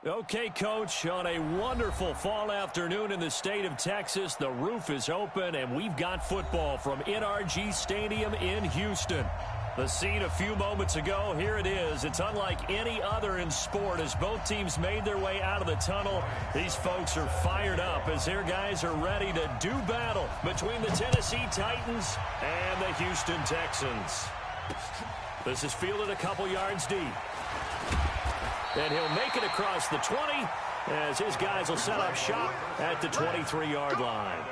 Okay, Coach, on a wonderful fall afternoon in the state of Texas, the roof is open, and we've got football from NRG Stadium in Houston. The scene a few moments ago, here it is. It's unlike any other in sport as both teams made their way out of the tunnel. These folks are fired up as their guys are ready to do battle between the Tennessee Titans and the Houston Texans. This is fielded a couple yards deep. And he'll make it across the 20 as his guys will set up shop at the 23-yard line.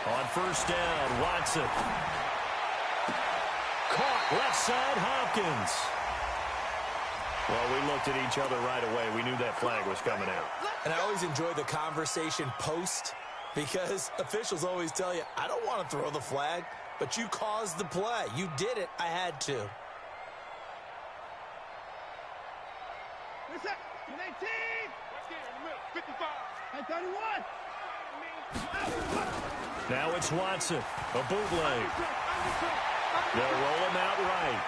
On first down, Watson. Caught left side, Hopkins. Well, we looked at each other right away. We knew that flag was coming out. And I always enjoy the conversation post because officials always tell you, I don't want to throw the flag, but you caused the play. You did it. I had to. What's up? 19. 55. And 31. Now it's Watson. A bootleg. They'll roll him out right.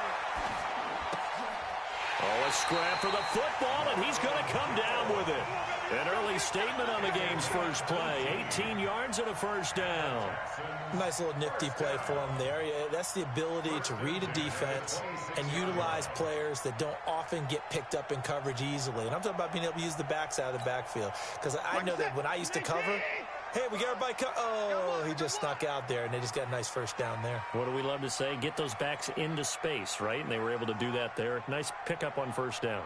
Oh, a scrap for the football, and he's going to come down with it. An early statement on the game's first play. 18 yards and a first down. Nice little nifty play for him there. Yeah, that's the ability to read a defense and utilize players that don't often get picked up in coverage easily. And I'm talking about being able to use the backside of the backfield. Because I know that when I used to cover, hey, we got everybody oh, he just snuck out there, and they just got a nice first down there. What do we love to say? Get those backs into space, right? And they were able to do that there. Nice pickup on first down.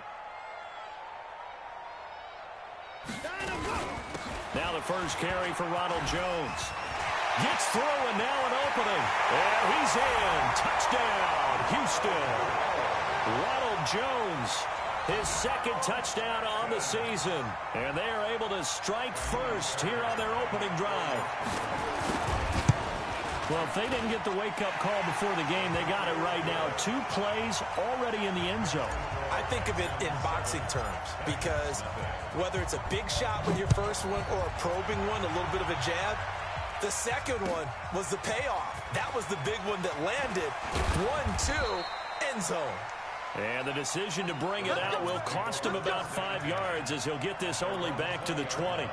Now the first carry for Ronald Jones. Gets through and now an opening. And he's in. Touchdown, Houston. Ronald Jones, his second touchdown on the season. And they are able to strike first here on their opening drive. Well, if they didn't get the wake-up call before the game, they got it right now. 2 plays already in the end zone. I think of it in boxing terms because whether it's a big shot with your first one or a probing one, a little bit of a jab, the second one was the payoff. That was the big one that landed. 1-2, end zone. And the decision to bring it out will cost him about 5 yards as he'll get this only back to the 20.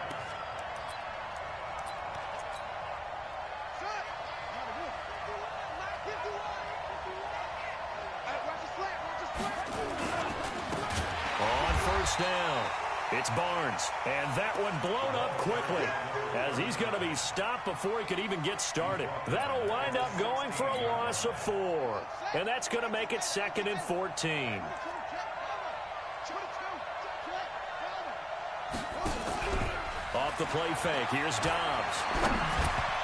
Down. It's Barnes, and that one blown up quickly as he's going to be stopped before he could even get started. That'll wind up going for a loss of 4, and that's going to make it 2nd and 14. Off the play fake, here's Dobbs.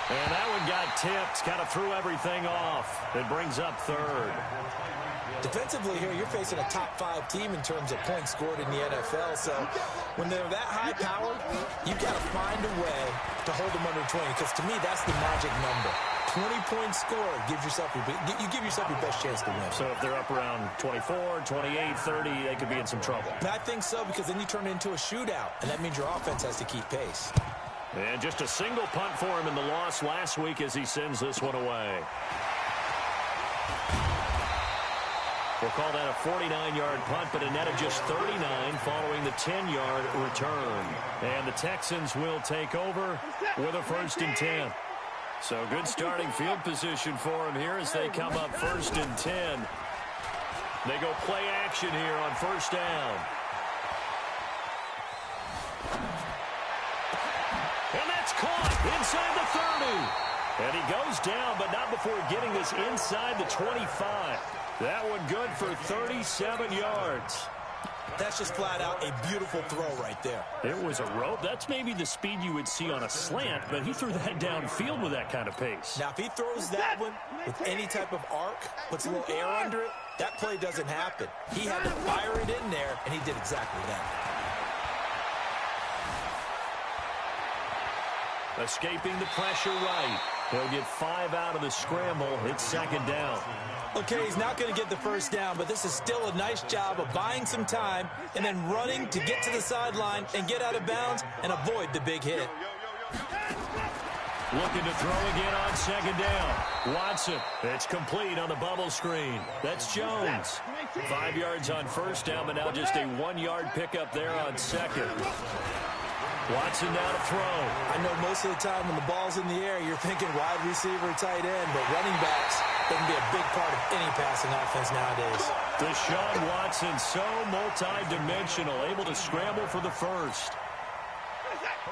And that one got tipped, kind of threw everything off. It brings up 3rd. Defensively here, you're facing a top 5 team in terms of points scored in the NFL. So when they're that high powered, you've got to find a way to hold them under 20. Because to me, that's the magic number. 20 points scored gives yourself you give yourself your best chance to win. So if they're up around 24, 28, 30, they could be in some trouble. And I think so, because then you turn it into a shootout, and that means your offense has to keep pace. And just a single punt for him in the loss last week as he sends this one away. We'll call that a 49-yard punt, but a net of just 39 following the 10-yard return. And the Texans will take over with a 1st and 10. So good starting field position for him here as they come up 1st and 10. They go play action here on first down. And that's caught inside the 30. And he goes down, but not before getting this inside the 25. That one good for 37 yards. That's just flat out a beautiful throw right there. It was a rope. That's maybe the speed you would see on a slant, but he threw that downfield with that kind of pace. Now, if he throws that one with any type of arc, puts a little air under it, that play doesn't happen. He had to fire it in there, and he did exactly that. Escaping the pressure right. He'll get 5 out of the scramble. It's second down. Okay, he's not going to get the first down, but this is still a nice job of buying some time and then running to get to the sideline and get out of bounds and avoid the big hit. Looking to throw again on second down. Watson, it's complete on the bubble screen. That's Jones. 5 yards on first down, but now just a 1-yard pickup there on second. Watson now to throw. I know most of the time when the ball's in the air, you're thinking wide receiver, tight end, but running backs can be a big part of any passing offense nowadays. Deshaun Watson, so multi-dimensional, able to scramble for the first.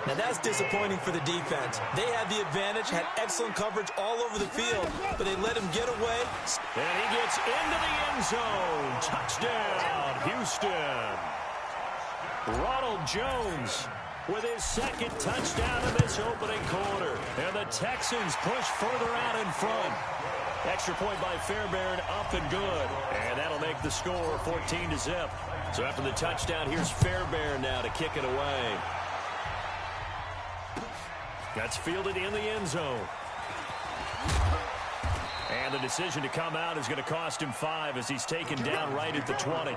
Now that's disappointing for the defense. They had the advantage, had excellent coverage all over the field, but they let him get away. And he gets into the end zone. Touchdown, Houston. Ronald Jones with his second touchdown in this opening quarter. And the Texans push further out in front. Extra point by Fairbairn, up and good. And that'll make the score 14-0. So after the touchdown, here's Fairbairn now to kick it away. That's fielded in the end zone. And the decision to come out is going to cost him 5 as he's taken down right at the 20.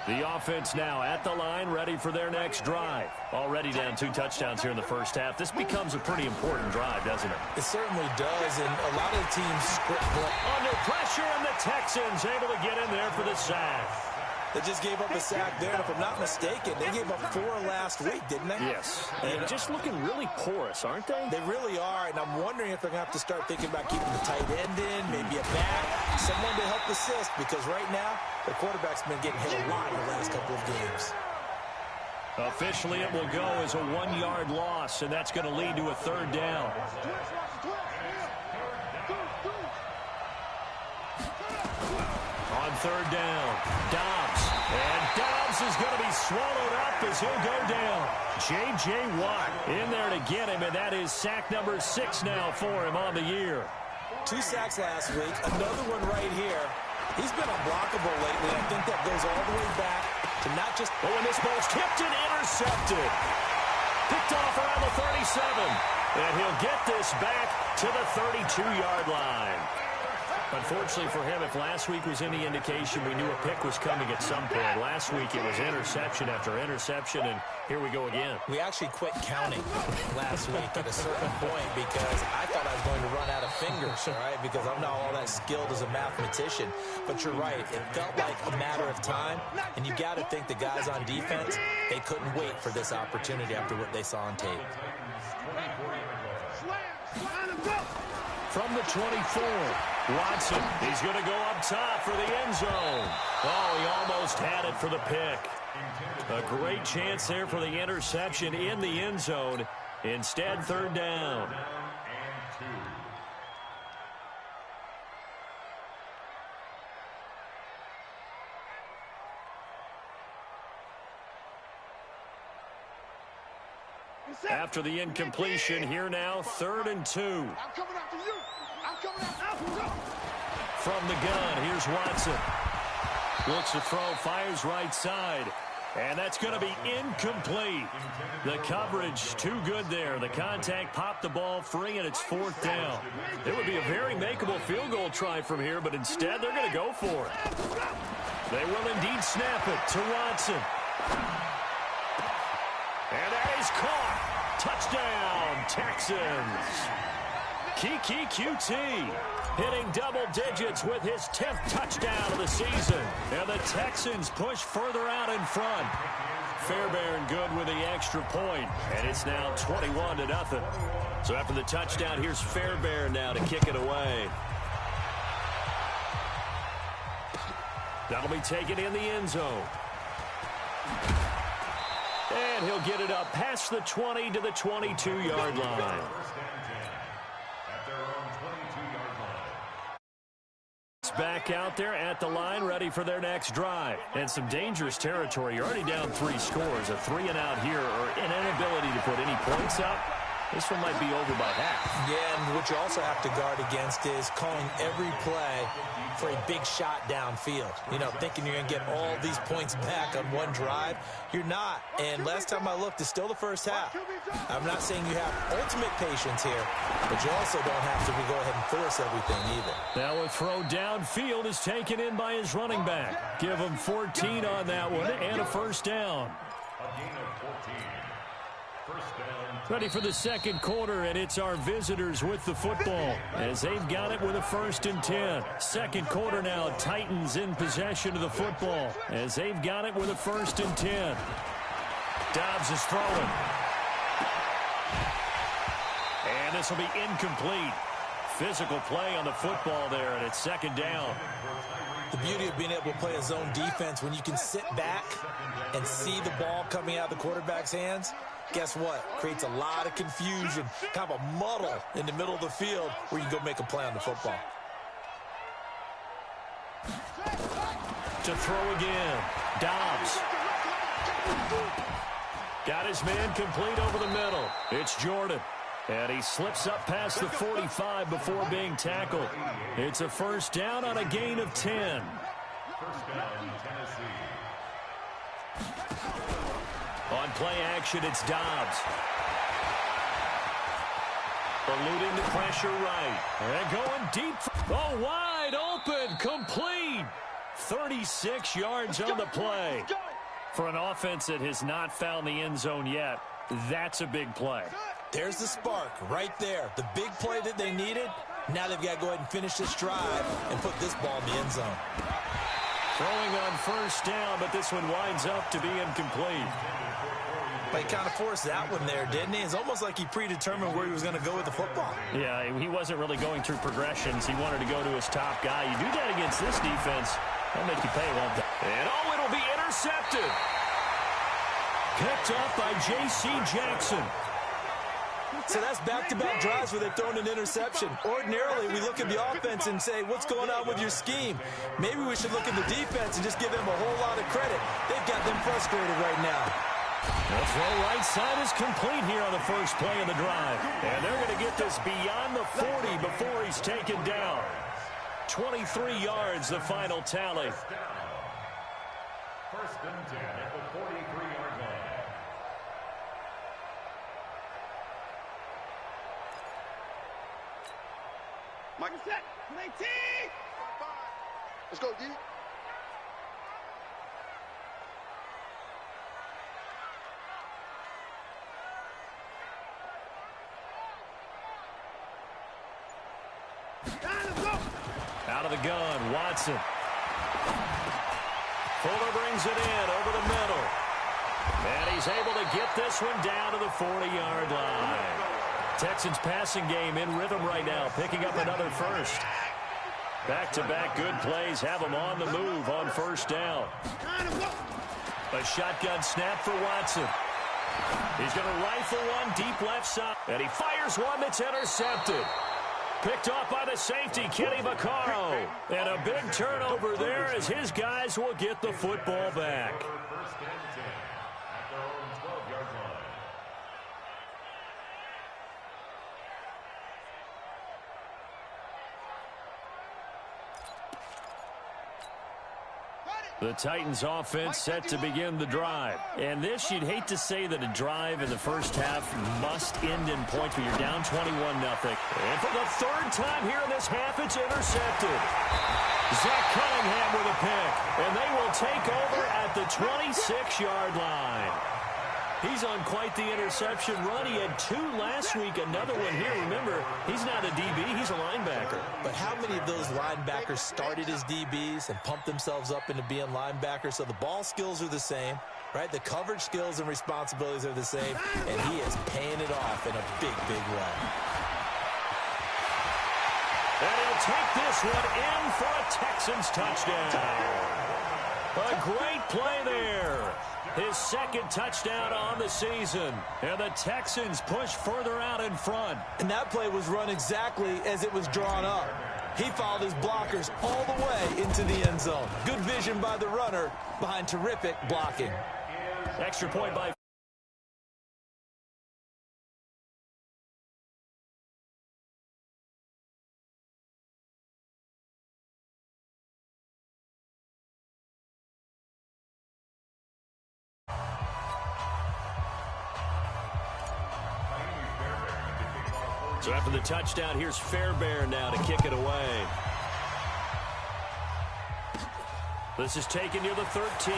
The offense now at the line, ready for their next drive. Already down 2 touchdowns here in the first half. This becomes a pretty important drive, doesn't it? It certainly does, and a lot of the teams script play. Under pressure, and the Texans able to get in there for the sack. They just gave up a sack there, and if I'm not mistaken, they gave up 4 last week, didn't they? Yes. And just looking really porous, aren't they? They really are, and I'm wondering if they're going to have to start thinking about keeping the tight end in, maybe a back, someone to help assist, because right now, the quarterback's been getting hit a lot in the last couple of games. Officially, it will go as a 1-yard loss, and that's going to lead to a 3rd down. On 3rd down, Dobbs. And Dobbs is going to be swallowed up as he'll go down. J.J. Watt in there to get him, and that is sack number 6 now for him on the year. 2 sacks last week, another one right here. He's been unblockable lately. I think that goes all the way back to not just... Oh, and this ball's tipped and intercepted. Picked off around the 37. And he'll get this back to the 32-yard line. Unfortunately for him, if last week was any indication, we knew a pick was coming at some point. Last week it was interception after interception, and here we go again. We actually quit counting last week at a certain point because I thought I was going to run out of fingers, all right, because I'm not all that skilled as a mathematician. But you're right. It felt like a matter of time, and you got to think the guys on defense, they couldn't wait for this opportunity after what they saw on tape. From the 24, Watson, he's going to go up top for the end zone. Oh, he almost had it for the pick. A great chance there for the interception in the end zone. Instead, 3rd down. After the incompletion, here now, 3rd and 2. I'm coming after you. I'm coming after you. From the gun, here's Watson. Looks to throw, fires right side. And that's going to be incomplete. The coverage too good there. The contact popped the ball free, and it's 4th down. It would be a very makeable field goal try from here, but instead they're going to go for it. They will indeed snap it to Watson. And that is caught. Touchdown, Texans. Kiki QT hitting double digits with his 10th touchdown of the season. And the Texans push further out in front. Fairbairn good with the extra point, and it's now 21-0. So after the touchdown, here's Fairbairn now to kick it away. That'll be taken in the end zone. And he'll get it up past the 20 to the 22-yard line. Back out there at the line, ready for their next drive. And some dangerous territory. You're already down 3 scores. A 3-and-out here, or an inability to put any points up. This one might be over by half. Yeah, and what you also have to guard against is calling every play for a big shot downfield. You know, thinking you're going to get all these points back on one drive. You're not. And last time I looked, it's still the first half. I'm not saying you have ultimate patience here, but you also don't have to go ahead and force everything either. Now a throw downfield is taken in by his running back. Give him 14 on that one and a first down. A gain of 14. First down. Ready for the second quarter, and it's our visitors with the football as they've got it with a 1st and 10. Second quarter now, Titans in possession of the football as they've got it with a 1st and 10. Dobbs is throwing. And this will be incomplete. Physical play on the football there, and it's 2nd down. The beauty of being able to play a zone defense when you can sit back and see the ball coming out of the quarterback's hands, guess what? Creates a lot of confusion, kind of a muddle in the middle of the field where you can go make a play on the football. To throw again. Dobbs. Got his man complete over the middle. It's Jordan. And he slips up past the 45 before being tackled. It's a first down on a gain of 10. First down, Tennessee. On play action, it's Dobbs. Eluding the pressure right. And going deep. Oh, wide open. Complete. 36 yards on the play. For an offense that has not found the end zone yet, that's a big play. There's the spark right there. The big play that they needed. Now they've got to go ahead and finish this drive and put this ball in the end zone. Throwing on first down, but this one winds up to be incomplete. But he kind of forced that one there, didn't he? It's almost like he predetermined where he was going to go with the football. Yeah, he wasn't really going through progressions. He wanted to go to his top guy. You do that against this defense, they'll make you pay, won't they? And oh, it'll be intercepted. Picked up by J.C. Jackson. So that's back-to-back drives where they've thrown an interception. Ordinarily, we look at the offense and say, what's going on with your scheme? Maybe we should look at the defense and just give them a whole lot of credit. They've got them frustrated right now. The throw right side is complete here on the first play of the drive. And they're going to get this beyond the 40 before he's taken down. 23 yards, the final tally. First and 10 at the 43-yard line. Michael set. Play T. Let's go, D. Out of the gun, Watson. Fuller brings it in over the middle. And he's able to get this one down to the 40-yard line. Texans passing game in rhythm right now, picking up another first. Back-to-back good plays have him on the move on first down. A shotgun snap for Watson. He's going to rifle one deep left side. And he fires one that's intercepted. Picked off by the safety, Kenny Vaccaro. And a big turnover there as his guys will get the football back. First and 10 at their own 12-yard line. The Titans offense set to begin the drive. And this, you'd hate to say that a drive in the first half must end in points when you're down 21-0. And for the third time here in this half, it's intercepted. Zach Cunningham with a pick. And they will take over at the 26-yard line. He's on quite the interception run. He had 2 last week, another one here. Remember, he's not a DB, he's a linebacker. But how many of those linebackers started as DBs and pumped themselves up into being linebackers? So the ball skills are the same, right? The coverage skills and responsibilities are the same, and he is paying it off in a big, big way. And he'll take this one in for a Texans touchdown. A great play there. His second touchdown on the season. And the Texans push further out in front. And that play was run exactly as it was drawn up. He followed his blockers all the way into the end zone. Good vision by the runner behind terrific blocking. Extra point by So after the touchdown, here's Fairbairn now to kick it away. This is taken near the 13.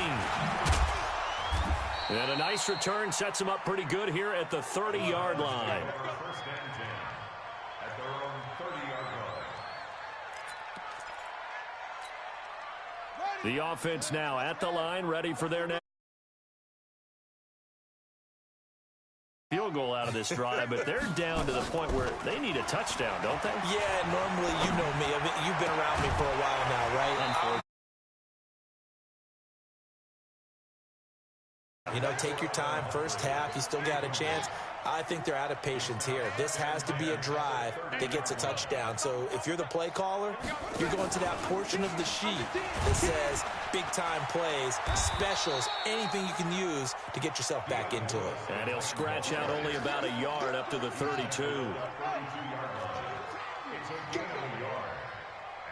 And a nice return sets him up pretty good here at the 30-yard line. First and 10 at their own 30-yard line. The offense now at the line, ready for their next field goal out of this drive, but they're down to the point where they need a touchdown, don't they? Yeah, normally, you know me. I mean, you've been around me for a while now, right? You know, take your time. First half, you still got a chance. I think they're out of patience here. This has to be a drive that gets a touchdown. So if you're the play caller, you're going to that portion of the sheet that says big-time plays, specials, anything you can use to get yourself back into it. And he'll scratch out only about a yard up to the 32. It's a gain of a yard,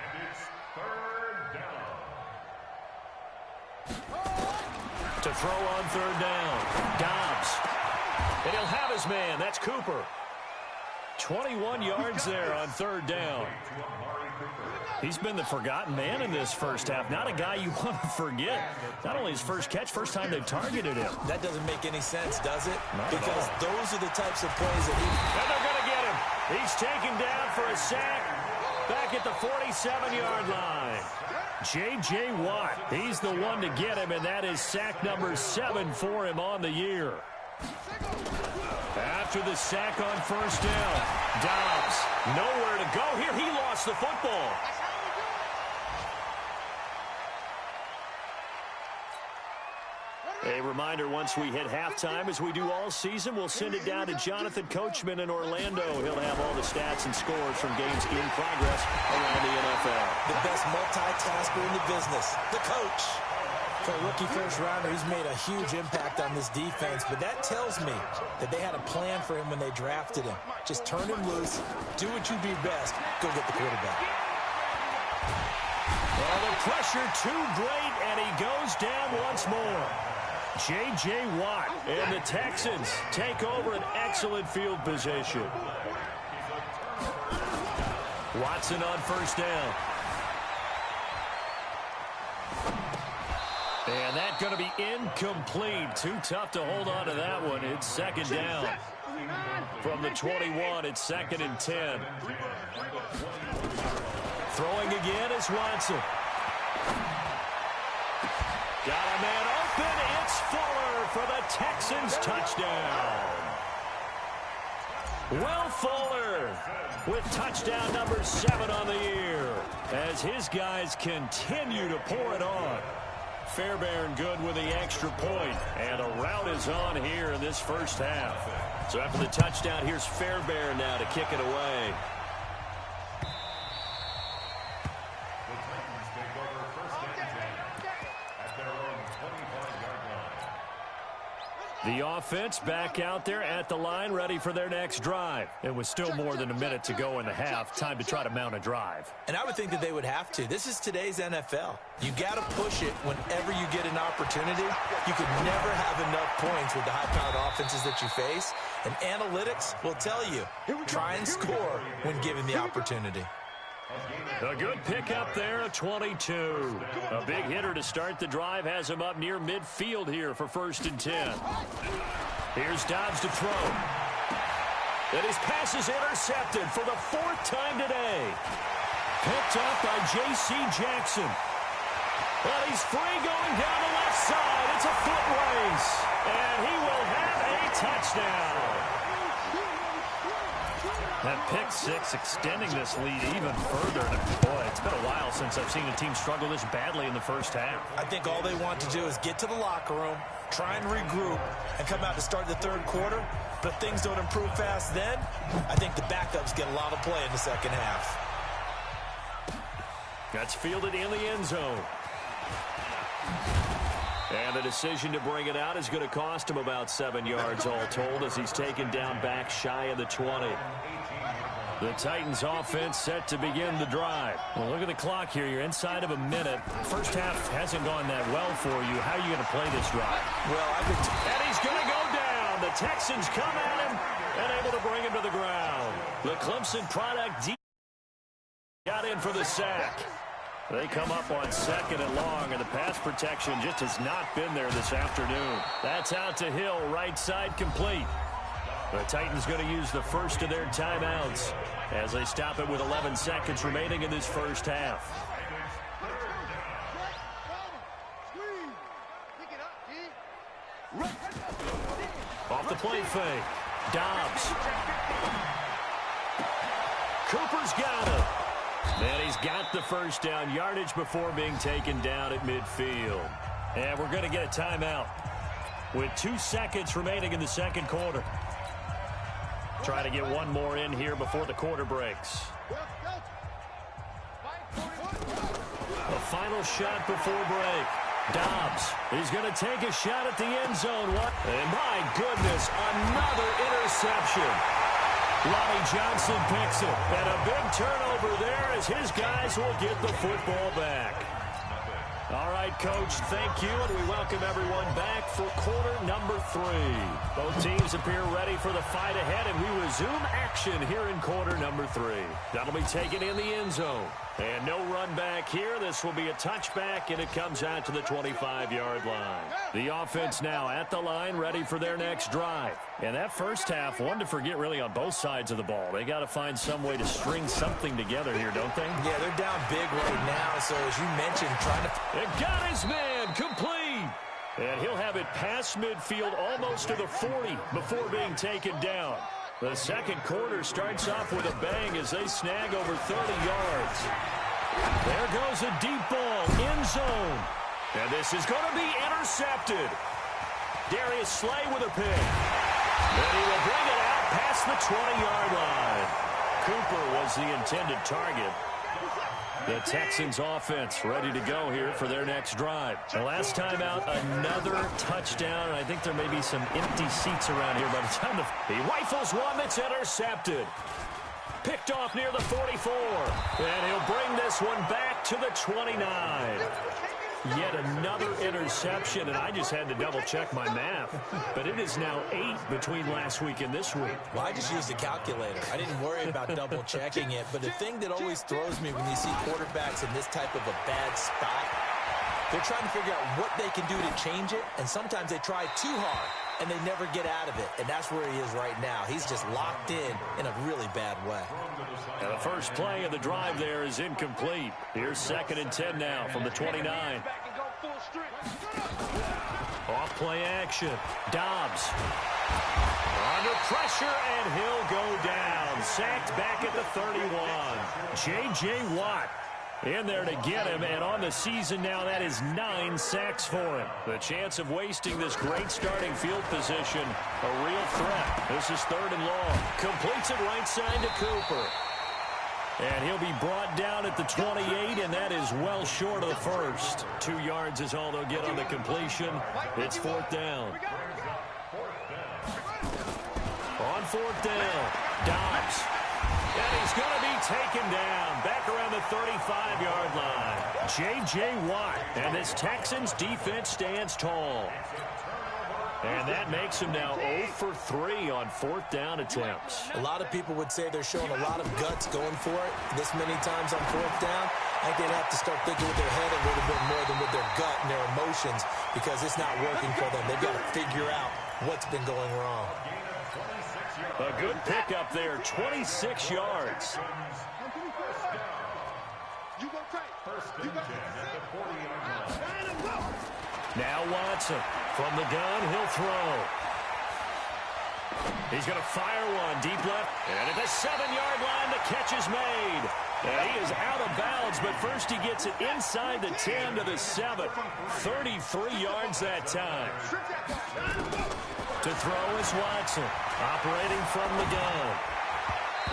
and it's third down. To throw on third down, Dobbs. And he'll have his man. That's Cooper. 21 yards there on third down. He's been the forgotten man in this first half. Not a guy you want to forget. Not only his first catch, first time they've targeted him. That doesn't make any sense, does it? Not because those are the types of plays that he... And they're going to get him. He's taken down for a sack back at the 47-yard line. J.J. Watt, he's the one to get him, and that is sack number 7 for him on the year. After the sack on first down, Dobbs, nowhere to go here. He lost the football. A reminder, once we hit halftime, as we do all season, we'll send it down to Jonathan Coachman in Orlando. He'll have all the stats and scores from games in progress around the NFL. The best multitasker in the business, the coach. For a rookie first-rounder, he's made a huge impact on this defense, but that tells me that they had a plan for him when they drafted him. Just turn him loose, do what you do best, go get the quarterback. Well, the pressure too great, and he goes down once more. J.J. Watt and the Texans take over an excellent field position. Watson on first down. And that's going to be incomplete. Too tough to hold on to that one. It's second down. From the 21, it's second and 10. Throwing again is Watson. Got a man open. It's Fuller for the Texans touchdown. Will Fuller with touchdown number 7 on the year as his guys continue to pour it on. Fairbairn good with the extra point, and a rout is on here in this first half. So after the touchdown, here's Fairbairn now to kick it away. The offense back out there at the line, ready for their next drive. It was still more than a minute to go in the half. Time to try to mount a drive. And I would think that they would have to. This is today's NFL. You got to push it whenever you get an opportunity. You could never have enough points with the high-powered offenses that you face. And analytics will tell you, try and score when given the opportunity. A good pickup there, a 22. A big hitter to start the drive has him up near midfield here for first and 10. Here's Dobbs to throw. And his pass is intercepted for the 4th time today. Picked up by J.C. Jackson. Well, he's free going down the left side. It's a foot race. And he will have a touchdown. That pick 6 extending this lead even further. And boy, it's been a while since I've seen a team struggle this badly in the first half. I think all they want to do is get to the locker room, try and regroup, and come out to start the third quarter. But if things don't improve fast then, I think the backups get a lot of play in the second half. That's fielded in the end zone. And the decision to bring it out is going to cost him about 7 yards all told as he's taken down back shy of the 20. The Titans offense set to begin the drive. Well, look at the clock here. You're inside of a minute. First half hasn't gone that well for you. How are you going to play this drive? Well, and he's going to go down. The Texans come at him and able to bring him to the ground. The Clemson product got in for the sack. They come up on 2nd and long, and the pass protection just has not been there this afternoon. That's out to Hill, right side complete. The Titans going to use the first of their timeouts as they stop it with 11 seconds remaining in this first half. Off the play fake. Dobbs. Cooper's got it. And he's got the first down yardage before being taken down at midfield. And we're going to get a timeout with 2 seconds remaining in the second quarter. Try to get one more in here before the quarter breaks. A final shot before break. Dobbs, he's going to take a shot at the end zone. And my goodness, another interception. Lonnie Johnson picks it. And a big turnover there as his guys will get the football back. All right, Coach, thank you, and we welcome everyone back for quarter number 3. Both teams appear ready for the fight ahead, and we resume action here in quarter number 3. That'll be taken in the end zone. And no run back here. This will be a touchback, and it comes out to the 25-yard line. The offense now at the line, ready for their next drive. And that first half, one to forget really on both sides of the ball. They got to find some way to string something together here, don't they? Yeah, they're down big right now, so as you mentioned, trying to... It got his man complete. And he'll have it past midfield almost to the 40 before being taken down. The second quarter starts off with a bang as they snag over 30 yards. There goes a deep ball, end zone. And this is going to be intercepted. Darius Slay with a pick. And he will bring it out past the 20-yard line. Cooper was the intended target. The Texans offense ready to go here for their next drive. The last time out, another touchdown. I think there may be some empty seats around here by the time he rifles one that's intercepted. Picked off near the 44. And he'll bring this one back to the 29. Yet another interception, and I just had to double-check my math. But it is now 8 between last week and this week. Well, I just used a calculator. I didn't worry about double-checking it. But the thing that always throws me when you see quarterbacks in this type of a bad spot, they're trying to figure out what they can do to change it, and sometimes they try too hard, and they never get out of it. And that's where he is right now. He's just locked in a really bad way. And the first play of the drive there is incomplete. Here's 2nd and 10 now from the 29. Off play action. Dobbs. Under pressure, and he'll go down. Sacked back at the 31. J.J. Watt in there to get him, and on the season now, that is 9 sacks for him. The chance of wasting this great starting field position, a real threat. This is 3rd and long. Completes it right side to Cooper. And he'll be brought down at the 28, and that is well short of the first. 2 yards is all they'll get on the completion. It's 4th down. On 4th down, Dobbs. And he's going to be taken down back around the 35-yard line. J.J. Watt. And this Texans defense stands tall. And that makes him now 0 for 3 on 4th down attempts. A lot of people would say they're showing a lot of guts going for it this many times on 4th down. I think they'd have to start thinking with their head a little bit more than with their gut and their emotions, because it's not working for them. They've got to figure out what's been going wrong. A good pickup there, 26 yards. Now Watson from the gun, he'll throw. He's going to fire one deep left. And at the 7-yard line, the catch is made. And he is out of bounds, but first he gets it inside the 10 to the 7. 33 yards that time. To throw is Watson, operating from the gun.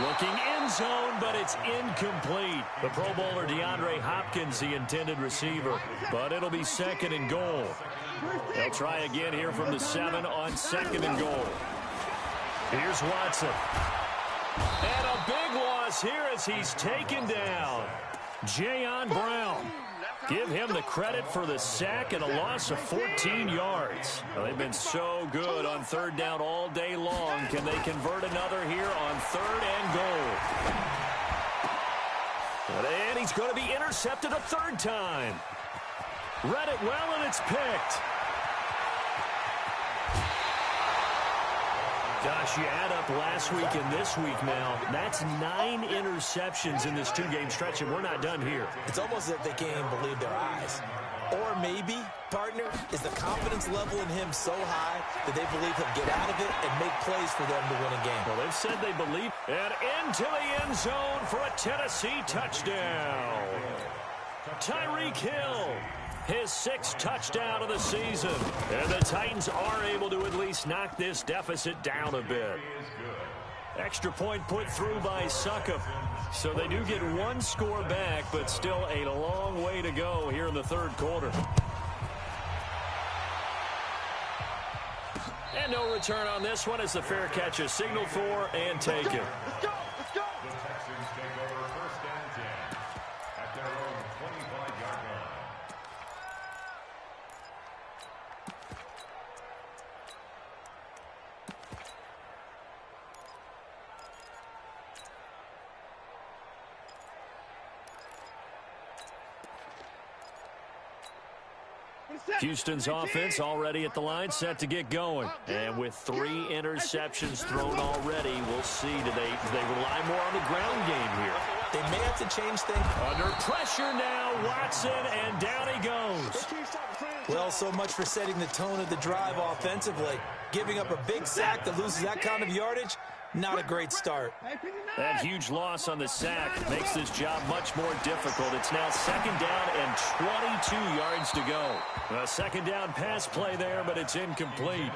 Looking end zone, but it's incomplete. The Pro Bowler DeAndre Hopkins, the intended receiver. But it'll be 2nd and goal. They'll try again here from the 7 on 2nd and goal. Here's Watson. And a big loss here as he's taken down. Jayon Brown. Give him the credit for the sack and a loss of 14 yards. Well, they've been so good on third down all day long. Can they convert another here on third and goal? And he's going to be intercepted a third time. Read it well, and it's picked. Gosh, you add up last week and this week now. That's 9 interceptions in this two-game stretch, and we're not done here. It's almost as if they can't even believe their eyes. Or maybe, partner, is the confidence level in him so high that they believe he'll get out of it and make plays for them to win a game. Well, they've said they believe. And into the end zone for a Tennessee touchdown. Tyreek Hill. His 6th touchdown of the season. And the Titans are able to at least knock this deficit down a bit. Extra point put through by Succop. So they do get 1 score back, but still a long way to go here in the third quarter. And no return on this one as the fair catch is signaled for and taken. Let's go. Let's go. The Texans take over first and 10 at their own 25-yard line. Houston's offense already at the line, set to get going. And with 3 interceptions thrown already, we'll see. Do they rely more on the ground game here? They may have to change things. Under pressure now, Watson, and down he goes. Well, so much for setting the tone of the drive offensively. Giving up a big sack that loses that kind of yardage, not a great start. That huge loss on the sack makes this job much more difficult. It's now 2nd down and 22 yards to go. A 2nd down pass play there, but it's incomplete.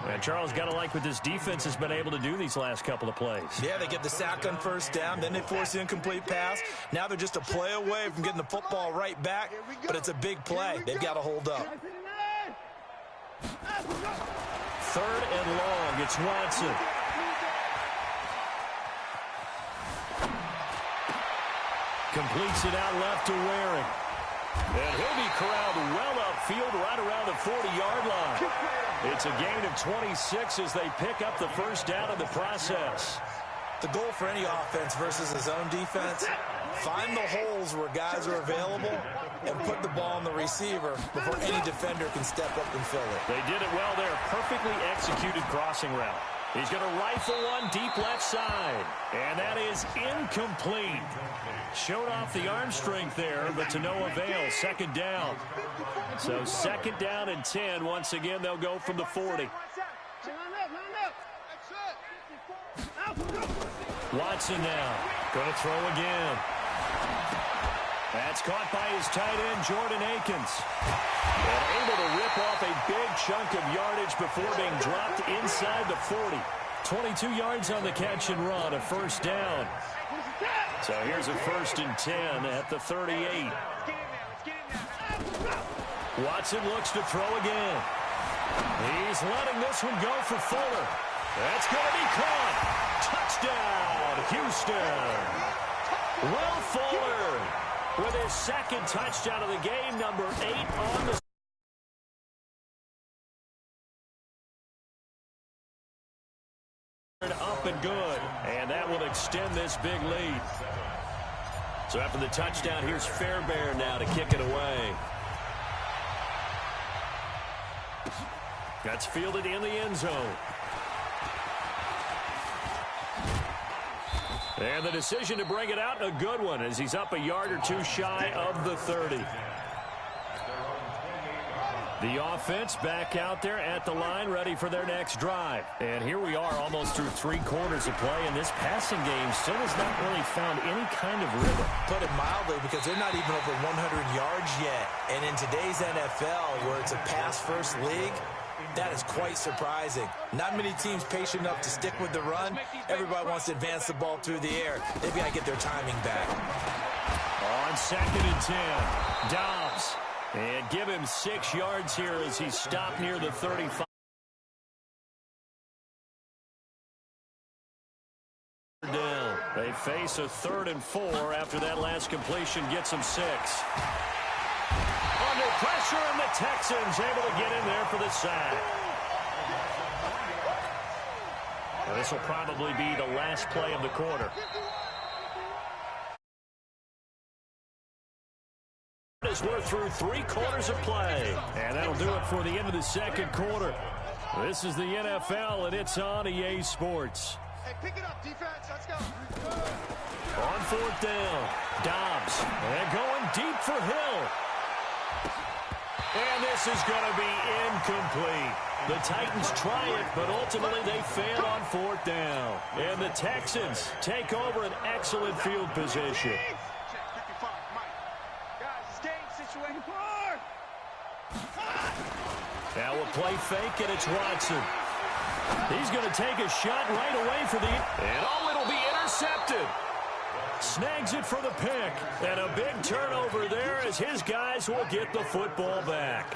And Charles, got to like what this defense has been able to do these last couple of plays. Yeah, they get the sack on 1st down, then they force the incomplete pass. Now they're just a play away from getting the football right back, but it's a big play. They've got to hold up. 3rd and long. It's Watson. Completes it out left to Waring. And he'll be corralled well upfield right around the 40-yard line. It's a gain of 26 as they pick up the 1st down in the process. The goal for any offense versus his own defense, find the holes where guys are available and put the ball on the receiver before any defender can step up and fill it. They did it well there. Perfectly executed crossing route. He's going to rifle one deep left side. And that is incomplete. Showed off the arm strength there, but to no avail. 2nd down. So 2nd down and 10. Once again, they'll go from the 40. Watson now. Going to throw again. That's caught by his tight end, Jordan Akins. And able to rip off a big chunk of yardage before being dropped inside the 40. 22 yards on the catch and run, a 1st down. So here's a 1st and 10 at the 38. Watson looks to throw again. He's letting this one go for Fuller. That's going to be caught. Touchdown, Houston. Will Fuller with his 2nd touchdown of the game, number 8 on the up and good, and that will extend this big lead. So after the touchdown, here's Fairbairn now to kick it away. That's fielded in the end zone. And the decision to bring it out, a good one, as he's up a yard or 2 shy of the 30. The offense back out there at the line, ready for their next drive. And here we are almost through 3 quarters of play, and this passing game still has not really found any kind of rhythm. Put it mildly, because they're not even over 100 yards yet. And in today's NFL, where it's a pass-first league, that is quite surprising. Not many teams patient enough to stick with the run. Everybody wants to advance the ball through the air. They've got to get their timing back. On 2nd and 10, Dobbs. And give him 6 yards here as he's stopped near the 35. Down. They face a 3rd and 4 after that last completion gets them 6. under pressure, and the Texans able to get in there for the sack. This will probably be the last play of the quarter. As we're through 3 quarters of play. And that'll do it for the end of the second quarter. This is the NFL, and it's on EA Sports. Hey, pick it up, defense. Let's go. On 4th down, Dobbs. And going deep for Hill. And this is going to be incomplete. The Titans try it, but ultimately they fail on 4th down. And the Texans take over an excellent field position. Now a play fake, and it's Watson. He's going to take a shot right away for the... And oh, it'll be intercepted. Snags it for the pick. And a big turnover there as his guys will get the football back.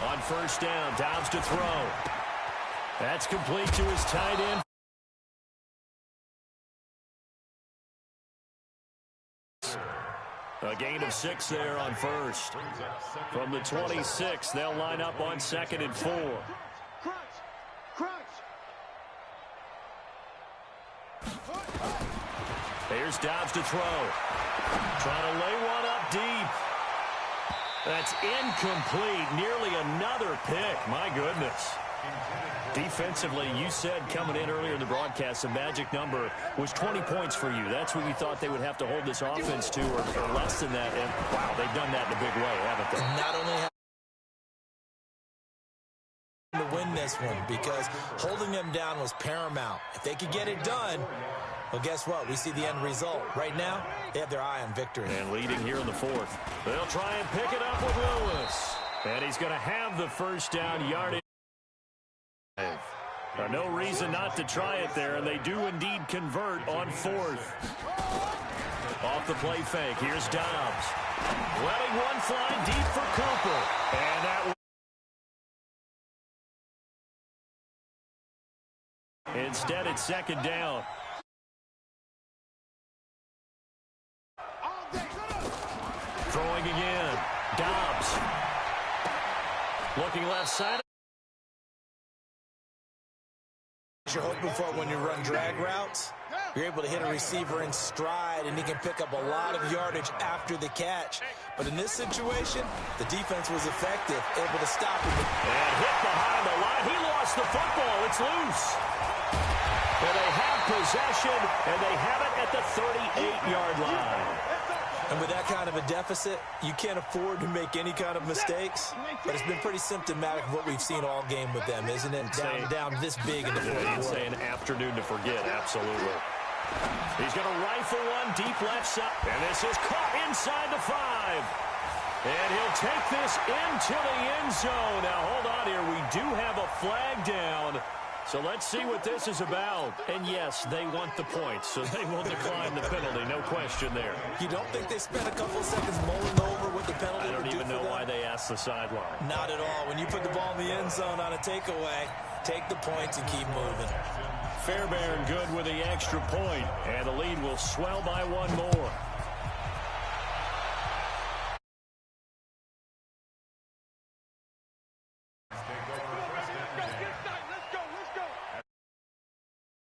On 1st down, Dobbs to throw. That's complete to his tight end. A gain of 6 there on 1st. From the 26, they'll line up on 2nd and 4. Here's Dobbs to throw. Trying to lay one up deep. That's incomplete. Nearly another pick. My goodness. Defensively, you said coming in earlier in the broadcast, the magic number was 20 points for you. That's what you thought they would have to hold this offense to, or less than that. And, wow, they've done that in a big way, haven't they? Not only have to win this one, because holding them down was paramount. If they could get it done, well, guess what? We see the end result. Right now, they have their eye on victory. And leading here in the 4th. They'll try and pick it up with Lewis. And he's going to have the 1st down yardage. No reason not to try it there, and they do indeed convert on 4th. Off the play fake, here's Dobbs. Letting one fly deep for Cooper. And that... Instead, it's 2nd down. Throwing again. Dobbs. Looking left side. You're hoping for when you run drag routes, you're able to hit a receiver in stride, and he can pick up a lot of yardage after the catch. But in this situation, the defense was effective, able to stop him. And hit behind the line. He lost the football. It's loose. Well, they have possession, and they have it at the 38-yard line. And with that kind of a deficit, you can't afford to make any kind of mistakes. But it's been pretty symptomatic of what we've seen all game with them, isn't it? Down this big in the fourth quarter. It's an afternoon to forget, absolutely. He's going to rifle one deep left side. And this is caught inside the 5. And he'll take this into the end zone. Now, hold on here. We do have a flag down. So let's see what this is about. And yes, they want the points, so they will decline the penalty. No question there. You don't think they spent a couple of seconds mulling over what the penalty would do? I don't even know why they asked the sideline. Not at all. When you put the ball in the end zone on a takeaway, take the points and keep moving. Fairbairn good with the extra point, and the lead will swell by 1 more.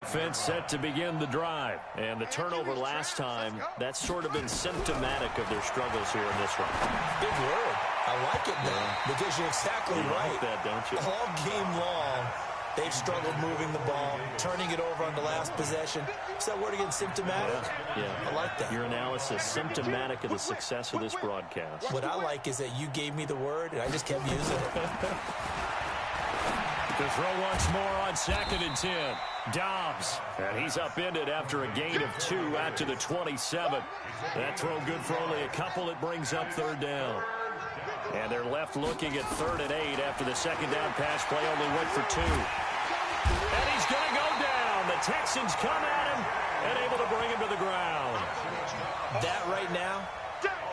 Offense set to begin the drive. And the turnover last time, that's sort of been symptomatic of their struggles here in this one. Big word. I like it, man, because you're exactly right. Like that, don't you? All game long, they've struggled moving the ball, turning it over on the last possession. Is that word again, symptomatic? Yeah. I like that. Your analysis, symptomatic of the success of this broadcast. What I like is that you gave me the word, and I just kept using it. To throw once more on 2nd and 10. Dobbs. And he's upended after a gain of 2 out to the 27. That throw good for only a couple. It brings up 3rd down. And they're left looking at 3rd and 8 after the 2nd down pass play only went for 2. And he's going to go down. The Texans come at him and able to bring him to the ground. That right now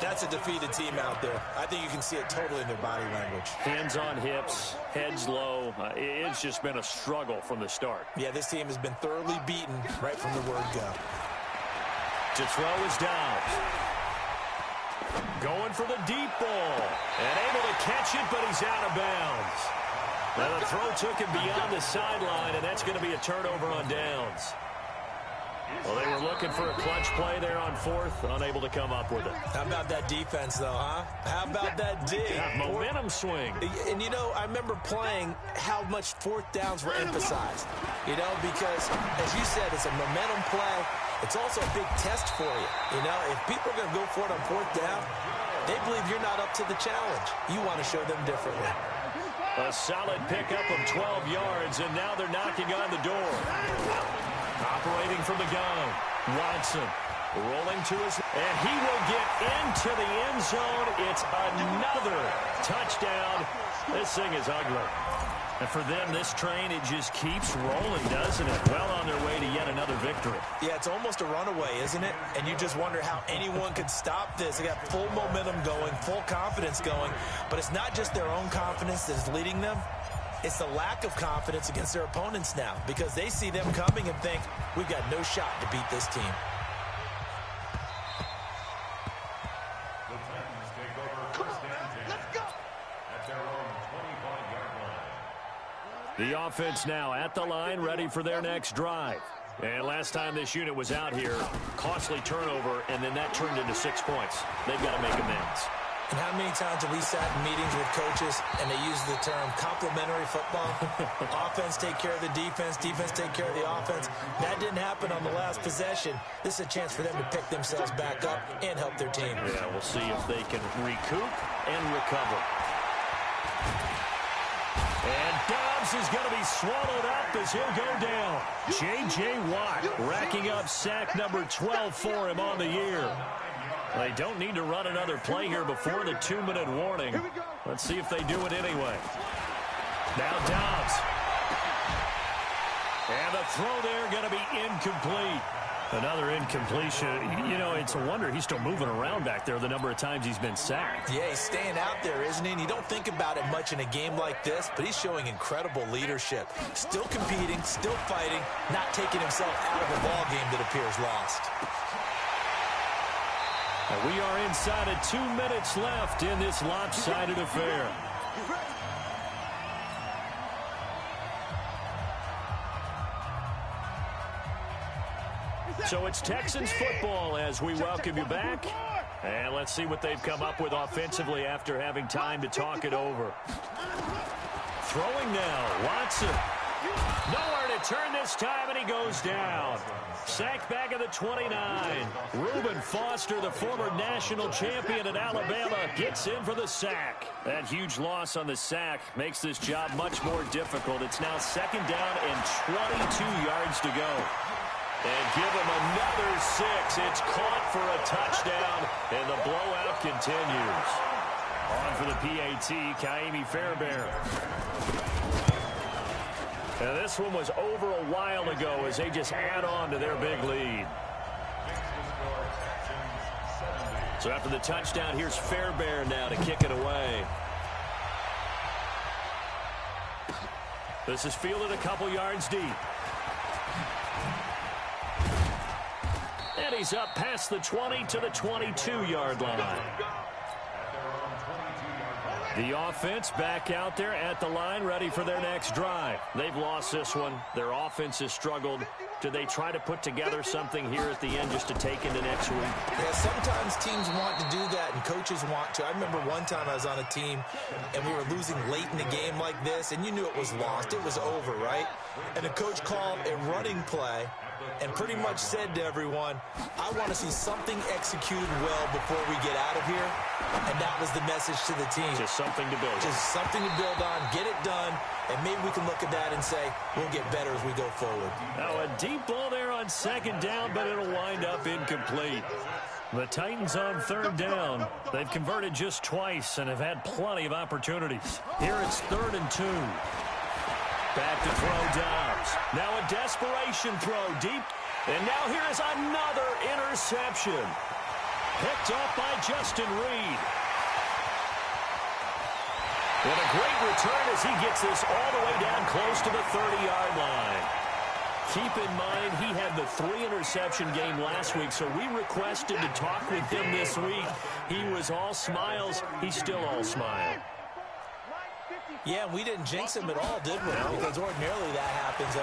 That's a defeated team out there. I think you can see it totally in their body language. Hands on hips, heads low. It's just been a struggle from the start. Yeah, this team has been thoroughly beaten right from the word go. To throw is down. Going for the deep ball. And able to catch it, but he's out of bounds. Now the throw took him beyond the sideline, and that's going to be a turnover on downs. Well, they were looking for a clutch play there on fourth, unable to come up with it. How about that defense, though, huh? How about that dig? Yeah, momentum swing. And, you know, I remember playing how much fourth downs were emphasized, you know, because, as you said, it's a momentum play. It's also a big test for you. You know, if people are going to go for it on fourth down, they believe you're not up to the challenge. You want to show them differently. A solid pickup of 12 yards, and now they're knocking on the door. Operating from the gun, Watson rolling to his, and he will get into the end zone. It's another touchdown. This thing is ugly. And for them, this train, it just keeps rolling, doesn't it? Well on their way to yet another victory. Yeah, it's almost a runaway, isn't it? And you just wonder how anyone could stop this. They got full momentum going, full confidence going. But it's not just their own confidence that is leading them. It's the lack of confidence against their opponents now, because they see them coming and think, we've got no shot to beat this team. The Titans take over first and 10 at their own 25-yard line. The offense now at the line, ready for their next drive. And last time this unit was out here, costly turnover, and then that turned into 6 points. They've got to make amends. And how many times have we sat in meetings with coaches and they use the term complementary football? Offense take care of the defense, defense take care of the offense. That didn't happen on the last possession. This is a chance for them to pick themselves back up and help their team. Yeah, we'll see if they can recoup and recover. And Dobbs is going to be swallowed up as he'll go down. J.J. Watt racking up sack number 12 for him on the year. They don't need to run another play here before the 2-minute warning. Let's see if they do it anyway. Now Dobbs. And the throw there going to be incomplete. Another incompletion. You know, it's a wonder he's still moving around back there the number of times he's been sacked. Yeah, he's staying out there, isn't he? And you don't think about it much in a game like this, but he's showing incredible leadership. Still competing, still fighting, not taking himself out of a ball game that appears lost. We are inside of 2 minutes left in this lopsided affair. So it's Texans football as we welcome you back. And let's see what they've come up with offensively after having time to talk it over. Throwing now, Watson. Nowhere to turn this time, and he goes down. Sacked back at the 29. Reuben Foster, the former national champion at Alabama, gets in for the sack. That huge loss on the sack makes this job much more difficult. It's now 2nd down and 22 yards to go. And give him another 6. It's caught for a touchdown, and the blowout continues. On for the PAT, Kaimi Fairbairn. Now this one was over a while ago as they just add on to their big lead. So after the touchdown, here's Fairbairn now to kick it away. This is fielded a couple yards deep. And he's up past the 20 to the 22-yard line. The offense back out there at the line, ready for their next drive. They've lost this one. Their offense has struggled. Do they try to put together something here at the end just to take into next week? Yeah, sometimes teams want to do that and coaches want to. I remember one time I was on a team and we were losing late in the game like this, and you knew it was lost. It was over, right? And the coach called a running play and pretty much said to everyone, I want to see something executed well before we get out of here. And that was the message to the team. Just something to build on. Just something to build on, get it done, and maybe we can look at that and say, we'll get better as we go forward. Now a deep ball there on 2nd down, but it'll wind up incomplete. The Titans on 3rd down. They've converted just twice and have had plenty of opportunities. Here it's 3rd and 2. Back to throw Dobbs. Now a desperation throw deep. And now here is another interception. picked off by Justin Reed. What a great return as he gets this all the way down close to the 30-yard line. Keep in mind, he had the 3-interception game last week, so we requested to talk with him this week. He was all smiles. He's still all smile. Yeah, we didn't jinx him at all, did we? Because ordinarily that happens.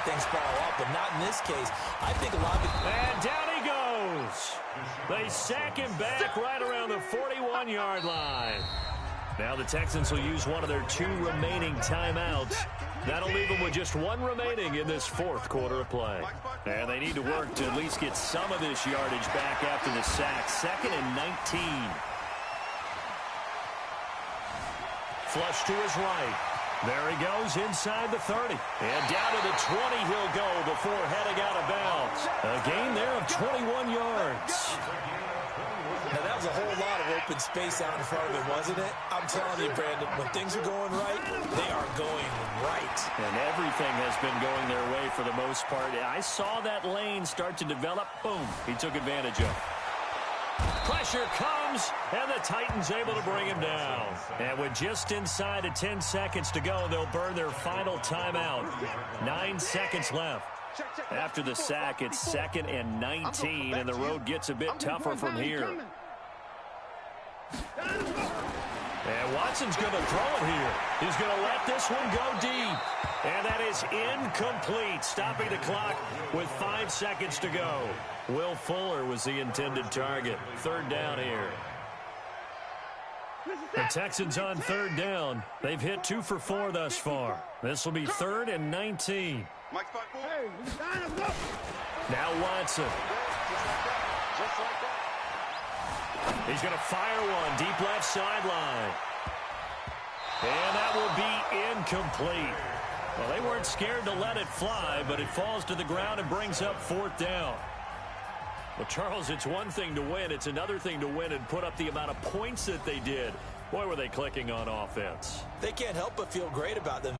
Things fall up, but not in this case. I think a lot of it... And down he goes. They sack him back right around the 41-yard line. Now the Texans will use one of their 2 remaining timeouts. That'll leave them with just 1 remaining in this 4th quarter of play. And they need to work to at least get some of this yardage back after the sack. 2nd and 19. Flush to his right. There he goes inside the 30. And down to the 20 he'll go before heading out of bounds. A gain there of 21 yards. Now, that was a whole lot of open space out in front of him, wasn't it? I'm telling you, Brandon, when things are going right, they are going right. And everything has been going their way for the most part. I saw that lane start to develop. Boom. He took advantage of it. Pressure comes, and the Titans able to bring him down. And with just inside of 10 seconds to go, they'll burn their final timeout. 9 seconds left. After the sack, it's 2nd and 19, and the road gets a bit tougher from here. And Watson's going to throw it here. He's going to let this one go deep. And that is incomplete, stopping the clock with 5 seconds to go. Will Fuller was the intended target. 3rd down here. The Texans on 3rd down. They've hit 2 for 4 thus far. This will be 3rd and 19. Now Watson. He's going to fire one deep left sideline. And that will be incomplete. Well, they weren't scared to let it fly, but it falls to the ground and brings up 4th down. Well, Charles, it's one thing to win. It's another thing to win and put up the amount of points that they did. Boy, were they clicking on offense. They can't help but feel great about them.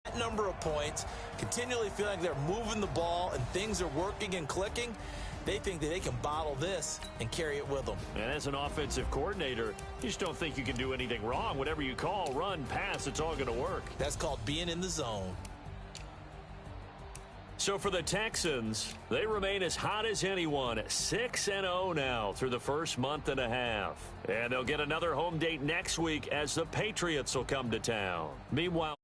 That number of points, continually feeling like they're moving the ball and things are working and clicking. They think that they can bottle this and carry it with them. And as an offensive coordinator, you just don't think you can do anything wrong. Whatever you call, run, pass, it's all going to work. That's called being in the zone. So for the Texans, they remain as hot as anyone, 6-0 now through the first month and a half. And they'll get another home date next week as the Patriots will come to town. Meanwhile,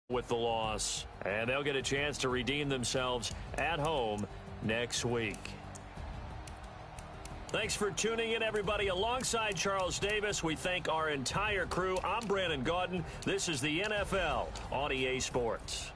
with the loss, and they'll get a chance to redeem themselves at home next week. Thanks for tuning in, everybody. Alongside Charles Davis, we thank our entire crew. I'm Brandon Gaudin. This is the NFL on EA Sports.